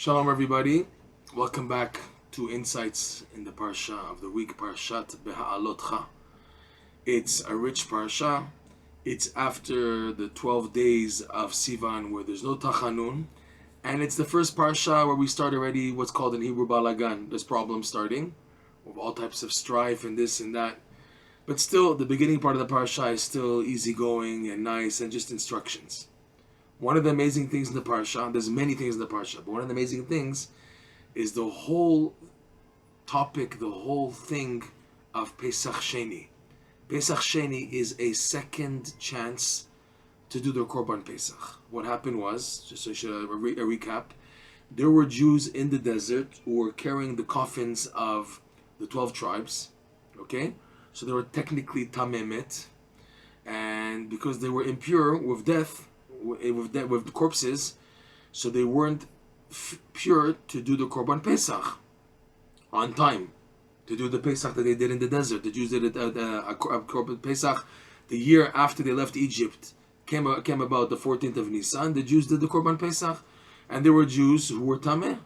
Shalom, everybody. Welcome back to Insights in the Parsha of the week, Parshat Beha'alotcha. It's a rich Parsha. It's after the 12 days of Sivan where there's no Tachanun. And it's the first Parsha where we start already what's called in Hebrew Balagan. There's problems starting with all types of strife and this and that. But still, the beginning part of the Parsha is still easygoing and nice and just instructions. One of the amazing things in the Parsha, there's many things in the Parsha, but one of the amazing things is the whole topic, the whole thing of Pesach Sheni. Pesach Sheni is a second chance to do the Korban Pesach. What happened was, just so you should a recap, there were Jews in the desert who were carrying the coffins of the 12 tribes, okay? So they were technically Tameh, and because they were impure with death, with corpses, so they weren't pure to do the Korban Pesach on time, to do the Pesach that they did in the desert. The Jews did it a Korban Pesach the year after they left Egypt. Came about the 14th of Nisan. The Jews did the Korban Pesach, and there were Jews who were Tameh,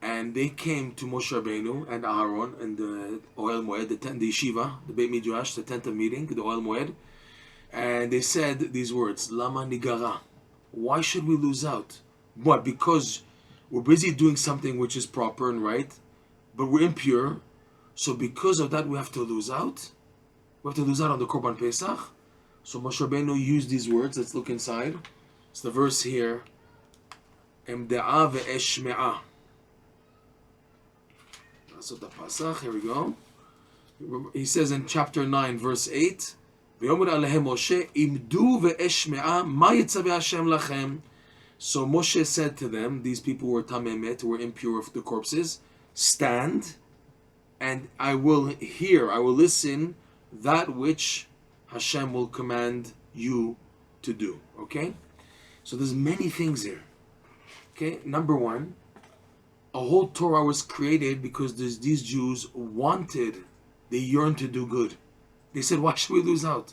and they came to Moshe Rabbeinu and Aaron and the Ohel Moed, the yeshiva, the Beit Midrash, the tent of meeting, the Ohel Moed. And they said these words, Lama nigara. Why should we lose out? What? Because we're busy doing something which is proper and right, but we're impure. So because of that, we have to lose out. We have to lose out on the Korban Pesach. So Moshe Rabbeinu used these words. Let's look inside. It's the verse here. Emde'a ve'eshme'a. That's what the Pasach. Here we go. He says in chapter 9, verse 8, so Moshe said to them, these people were Tameh, who were impure of the corpses, stand, and I will hear, I will listen that which Hashem will command you to do. Okay? So there's many things here. Okay? Number one, a whole Torah was created because these Jews they yearned to do good. They said, why should we lose out?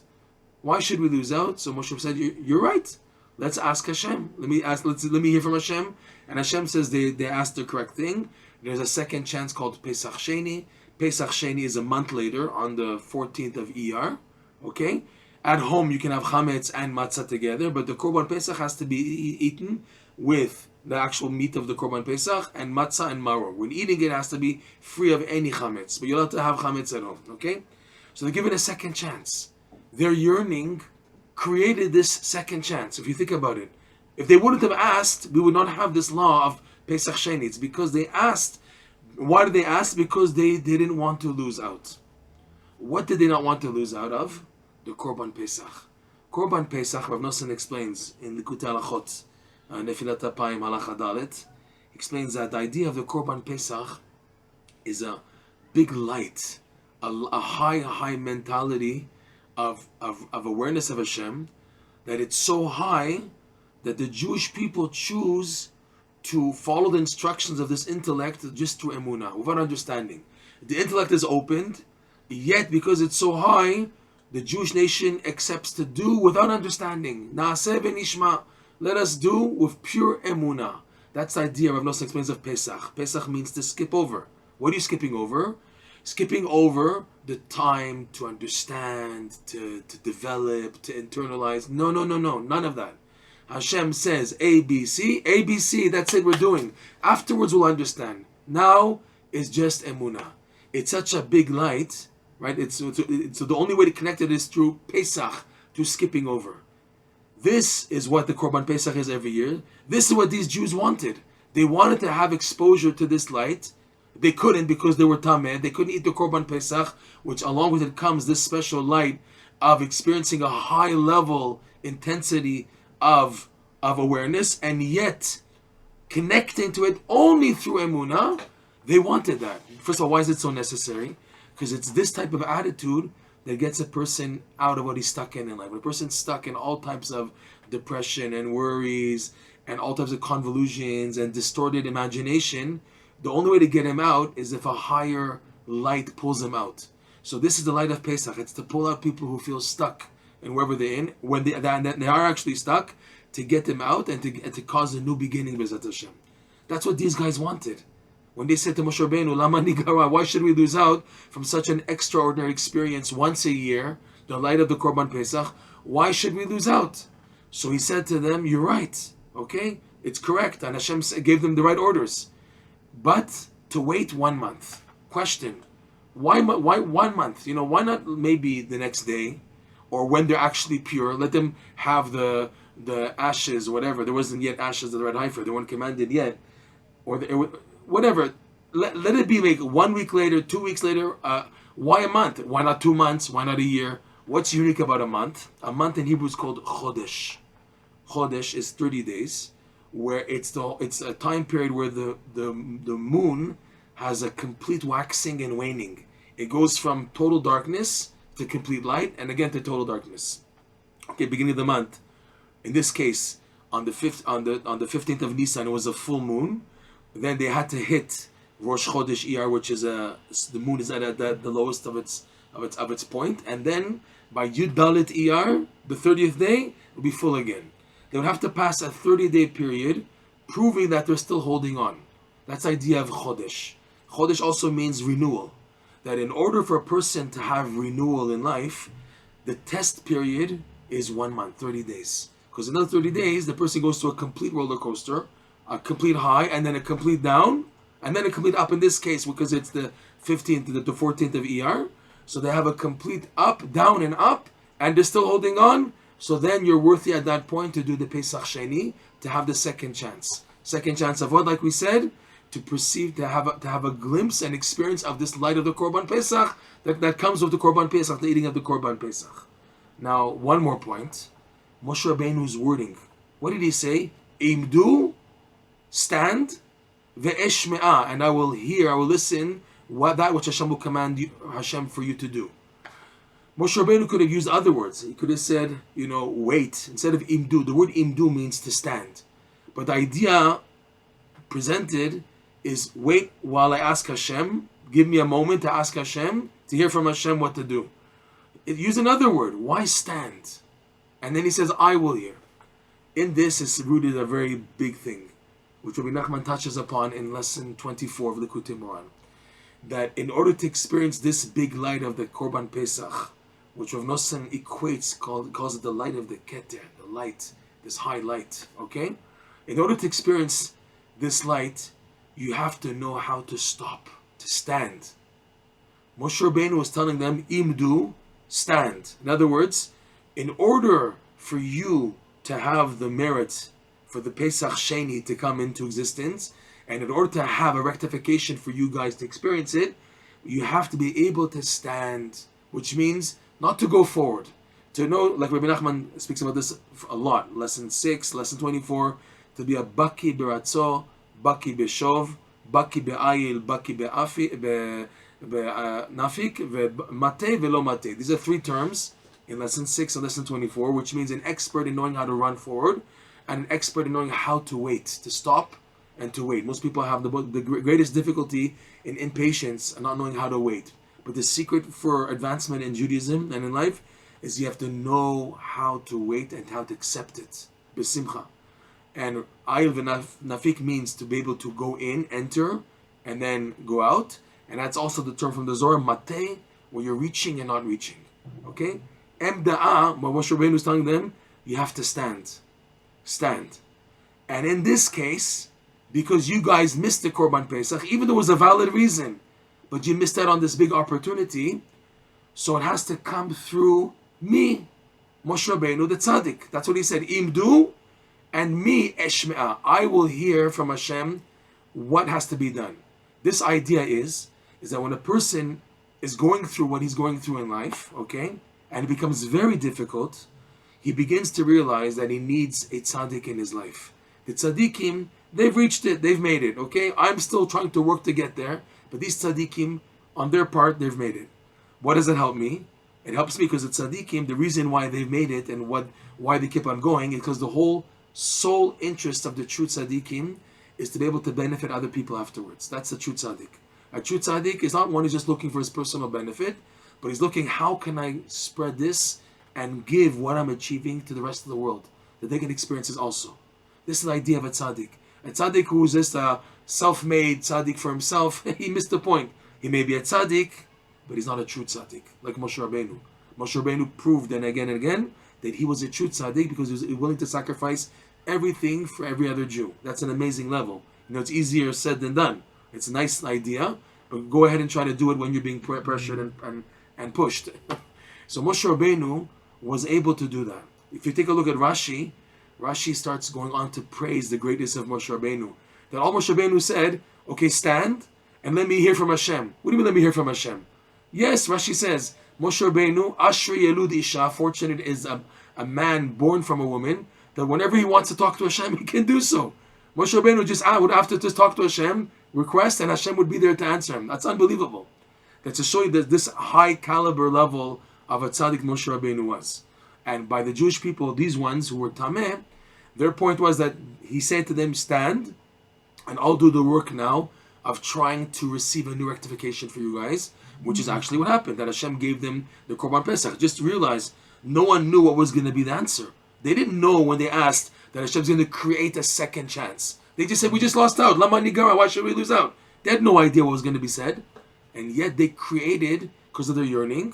Why should we lose out? So Moshe said, you're right. Let's ask Hashem. Let me hear from Hashem. And Hashem says they asked the correct thing. There's a second chance called Pesach Sheni. Pesach Sheni is a month later on the 14th of Iyar. Okay? At home you can have chametz and matzah together, but the Korban Pesach has to be eaten with the actual meat of the Korban Pesach and matzah and maror. When eating it has to be free of any chametz, but you're allowed to have chametz at home. Okay? So they're given a second chance. Their yearning created this second chance. If you think about it, if they wouldn't have asked, we would not have this law of Pesach Sheni. It's because they asked. Why did they ask? Because they didn't want to lose out. What did they not want to lose out of? The Korban Pesach. Korban Pesach, Rav Nosson explains in Likutei Halachot, Nefilat Apayim Halacha Dalet, explains that the idea of the Korban Pesach is a big light, a high mentality of awareness of Hashem, that it's so high that the Jewish people choose to follow the instructions of this intellect just through emunah, without understanding. The intellect is opened, yet because it's so high, the Jewish nation accepts to do without understanding. Naaseh v'nishma, let us do with pure emunah. That's the idea Rav Nosson explains of Pesach. Pesach means to skip over. What are you skipping over? Skipping over the time to understand, to develop, to internalize. No, none of that. Hashem says ABC, that's it, we're doing. Afterwards we'll understand. Now is just emunah. It's such a big light, right? So the only way to connect it is through Pesach, through skipping over. This is what the Korban Pesach is every year. This is what these Jews wanted. They wanted to have exposure to this light. They couldn't because they were Tameh. They couldn't eat the Korban Pesach, which along with it comes this special light of experiencing a high level intensity of awareness, and yet connecting to it only through emunah. They wanted that. First of all, why is it so necessary? Because it's this type of attitude that gets a person out of what he's stuck in life. When a person's stuck in all types of depression and worries and all types of convolutions and distorted imagination, the only way to get him out is if a higher light pulls him out. So this is the light of Pesach. It's to pull out people who feel stuck in wherever they're in, when they are actually stuck, to get them out and to cause a new beginning, B'ezrat Hashem. That's what these guys wanted. When they said to Moshe Rabbeinu, Lama nigara, why should we lose out from such an extraordinary experience once a year, the light of the Korban Pesach? Why should we lose out? So he said to them, you're right, okay? It's correct, and Hashem gave them the right orders. But to wait 1 month. Question, why 1 month? Why not maybe the next day? Or when they're actually pure, let them have the ashes, whatever. There wasn't yet ashes of the red heifer. They weren't commanded yet. Or whatever. Let it be like 1 week later, 2 weeks later. Why a month? Why not 2 months? Why not a year? What's unique about a month? A month in Hebrew is called Chodesh. Chodesh is 30 days, where it's a time period where the moon has a complete waxing and waning. It goes from total darkness to complete light, and again to total darkness. Okay, beginning of the month. In this case, on the 15th of Nisan, it was a full moon. Then they had to hit Rosh Chodesh Iyar, which is the moon is at the lowest of its point, and then by Yud Dalet Iyar, the 30th day, it will be full again. They would have to pass a 30-day period, proving that they're still holding on. That's the idea of Chodesh. Chodesh also means renewal. That in order for a person to have renewal in life, the test period is 1 month, 30 days. Because another 30 days, the person goes to a complete roller coaster, a complete high, and then a complete down, and then a complete up in this case, because it's the 15th to the 14th of Iyar. So they have a complete up, down, and up, and they're still holding on. So then you're worthy at that point to do the Pesach Sheni, to have the second chance. Second chance of what, like we said? To perceive, to have a glimpse and experience of this light of the Korban Pesach that comes with the Korban Pesach, the eating of the Korban Pesach. Now, one more point. Moshe Rabbeinu's wording. What did he say? Imdu, stand, ve'eshme'ah, and I will listen that which Hashem will command Hashem for you to do. Moshe Rabbeinu could have used other words. He could have said, wait. Instead of imdu, the word imdu means to stand. But the idea presented is wait while I ask Hashem, give me a moment to ask Hashem, to hear from Hashem what to do. Use another word. Why stand? And then he says, I will hear. In this is rooted a very big thing, which Rabbi Nachman touches upon in lesson 24 of the Likutei Moharan. That in order to experience this big light of the Korban Pesach, which Rav Nosson calls it the light of the Keter, the light, this high light, okay? In order to experience this light, you have to know how to stop, to stand. Moshe Rabbeinu was telling them, imdu, stand. In other words, in order for you to have the merit for the Pesach Sheni to come into existence, and in order to have a rectification for you guys to experience it, you have to be able to stand, which means not to go forward. To know, like Rabbi Nachman speaks about this a lot, lesson 6, lesson 24, to be a baki beratzo, baki beshov, baki be'ayil, baki be'nafik, mate velo mate. These are 3 terms in lesson 6 and lesson 24, which means an expert in knowing how to run forward, and an expert in knowing how to wait, to stop and to wait. Most people have the greatest difficulty in impatience and not knowing how to wait. But the secret for advancement in Judaism and in life is you have to know how to wait and how to accept it. B'simcha. And ayil v'nafik means to be able to go in, enter, and then go out. And that's also the term from the Zohar, mate, where you're reaching and not reaching. Okay? Emda'a, what Moshe Rabbeinu was telling them, you have to stand. Stand. And in this case, because you guys missed the Korban Pesach, even though it was a valid reason, but you missed out on this big opportunity, so it has to come through me, Moshe Rabbeinu, the tzaddik. That's what he said, imdu, and me, eshme'ah. I will hear from Hashem what has to be done. This idea is that when a person is going through what he's going through in life, okay, and it becomes very difficult, he begins to realize that he needs a tzaddik in his life. The tzaddikim, they've reached it, they've made it, okay? I'm still trying to work to get there, but these tzaddikim, on their part, they've made it. What does it help me? It helps me because the tzaddikim, the reason why they've made it and why they keep on going is because the whole sole interest of the true tzaddikim is to be able to benefit other people afterwards. That's the true tzaddik. A true tzaddik is not one who's just looking for his personal benefit, but he's looking, how can I spread this and give what I'm achieving to the rest of the world, that they can experience it also. This is the idea of a tzaddik. A tzaddik who's just a self-made tzaddik for himself, he missed the point. He may be a tzaddik, but he's not a true tzaddik, like Moshe Rabbeinu. Moshe Rabbeinu proved and again that he was a true tzaddik because he was willing to sacrifice everything for every other Jew. That's an amazing level. It's easier said than done. It's a nice idea, but go ahead and try to do it when you're being pressured and pushed. So Moshe Rabbeinu was able to do that. If you take a look at Rashi, Rashi starts going on to praise the greatness of Moshe Rabbeinu. That all Moshe Rabbeinu said, okay, stand and let me hear from Hashem. What do you mean let me hear from Hashem? Yes, Rashi says, Moshe Rabbeinu, Ashri Yelud Isha, fortunate is a man born from a woman, that whenever he wants to talk to Hashem, he can do so. Moshe Rabbeinu would have to just talk to Hashem, request, and Hashem would be there to answer him. That's unbelievable. That's to show you that this high caliber level of a tzaddik Moshe Rabbeinu was. And by the Jewish people, these ones who were tameh, their point was that he said to them, stand, and I'll do the work now of trying to receive a new rectification for you guys, which is actually what happened, that Hashem gave them the Korban Pesach. Just realize, no one knew what was going to be the answer. They didn't know when they asked that Hashem's going to create a second chance. They just said, we just lost out. Lama nigara, why should we lose out? They had no idea what was going to be said. And yet they created, because of their yearning,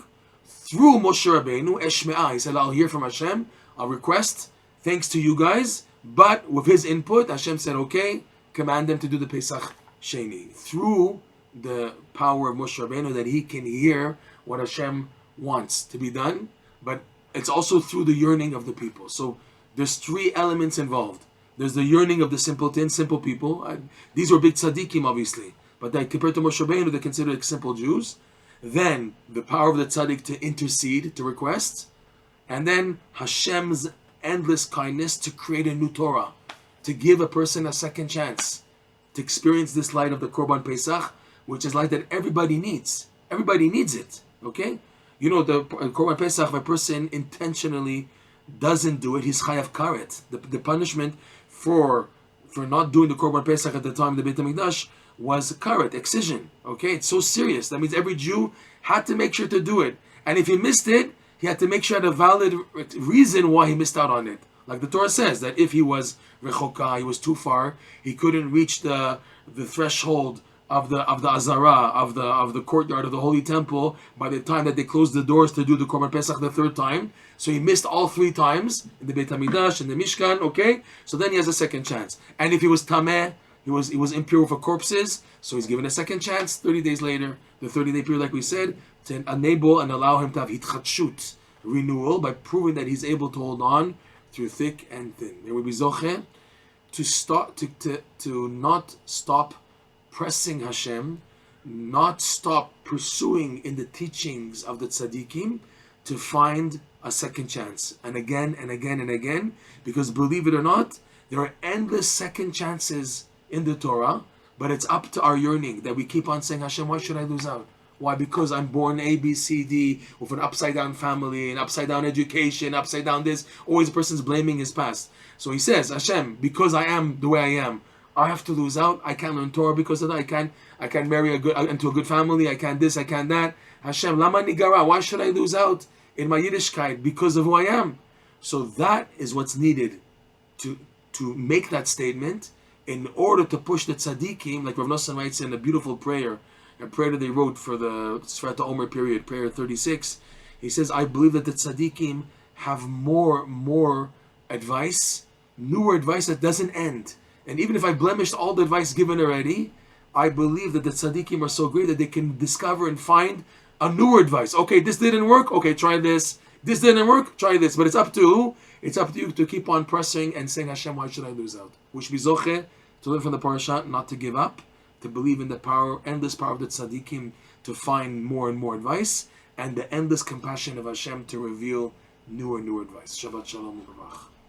through Moshe Rabbeinu, Eshme'ah. He said, I'll hear from Hashem, I'll request, thanks to you guys. But with his input, Hashem said, okay, command them to do the Pesach Sheni. Through the power of Moshe Rabbeinu, that he can hear what Hashem wants to be done. But it's also through the yearning of the people. So there's three elements involved. There's the yearning of the simple people. These were big tzaddikim, obviously. But compared to Moshe Rabbeinu, they're considered simple Jews. Then the power of the tzaddik to intercede, to request. And then Hashem's endless kindness to create a new Torah. To give a person a second chance. To experience this light of the Korban Pesach, which is light that everybody needs. Everybody needs it. Okay? You know, the Korban Pesach, if a person intentionally doesn't do it, he's chayav karet. The punishment for not doing the Korban Pesach at the time of the Beit HaMikdash was karet, excision. Okay, it's so serious. That means every Jew had to make sure to do it. And if he missed it, he had to make sure he had a valid reason why he missed out on it. Like the Torah says, that if he was rechoka, he was too far, he couldn't reach the threshold of the Azara, of the courtyard of the Holy Temple by the time that they closed the doors to do the Korban Pesach the third time. So he missed all three times in the Beit HaMikdash, in the Mishkan, okay? So then he has a second chance. And if he was tameh, he was impure for corpses, so he's given a second chance 30 days later, the 30-day period like we said, to enable and allow him to have hitchatshut, renewal, by proving that he's able to hold on through thick and thin. There will be zoche to not stop pressing Hashem, not stop pursuing in the teachings of the tzaddikim to find a second chance, and again and again and again, because believe it or not, there are endless second chances in the Torah, but it's up to our yearning that we keep on saying, Hashem, why should I lose out? Why? Because I'm born A, B, C, D, with an upside down family, an upside down education, upside down this. Always a person's blaming his past. So he says, Hashem, because I am the way I am, I have to lose out. I can't learn Torah because of that. I can't marry into a good family. I can't this, I can't that. Hashem, lama nigara, why should I lose out in my Yiddishkeit? Because of who I am. So that is what's needed to make that statement in order to push the tzaddikim, like Rav Nosson writes in a beautiful prayer, a prayer that they wrote for the Sfat Omer period, prayer 36. He says, I believe that the tzaddikim have more advice, newer advice that doesn't end. And even if I blemished all the advice given already, I believe that the tzaddikim are so great that they can discover and find a newer advice. Okay, this didn't work. Okay, try this. This didn't work. Try this. But it's up to who? It's up to you to keep on pressing and saying, Hashem, why should I lose out? We should be zoche to learn from the parasha, not to give up, to believe in the power, endless power of the tzaddikim to find more and more advice, and the endless compassion of Hashem to reveal newer advice. Shabbat shalom u'brach.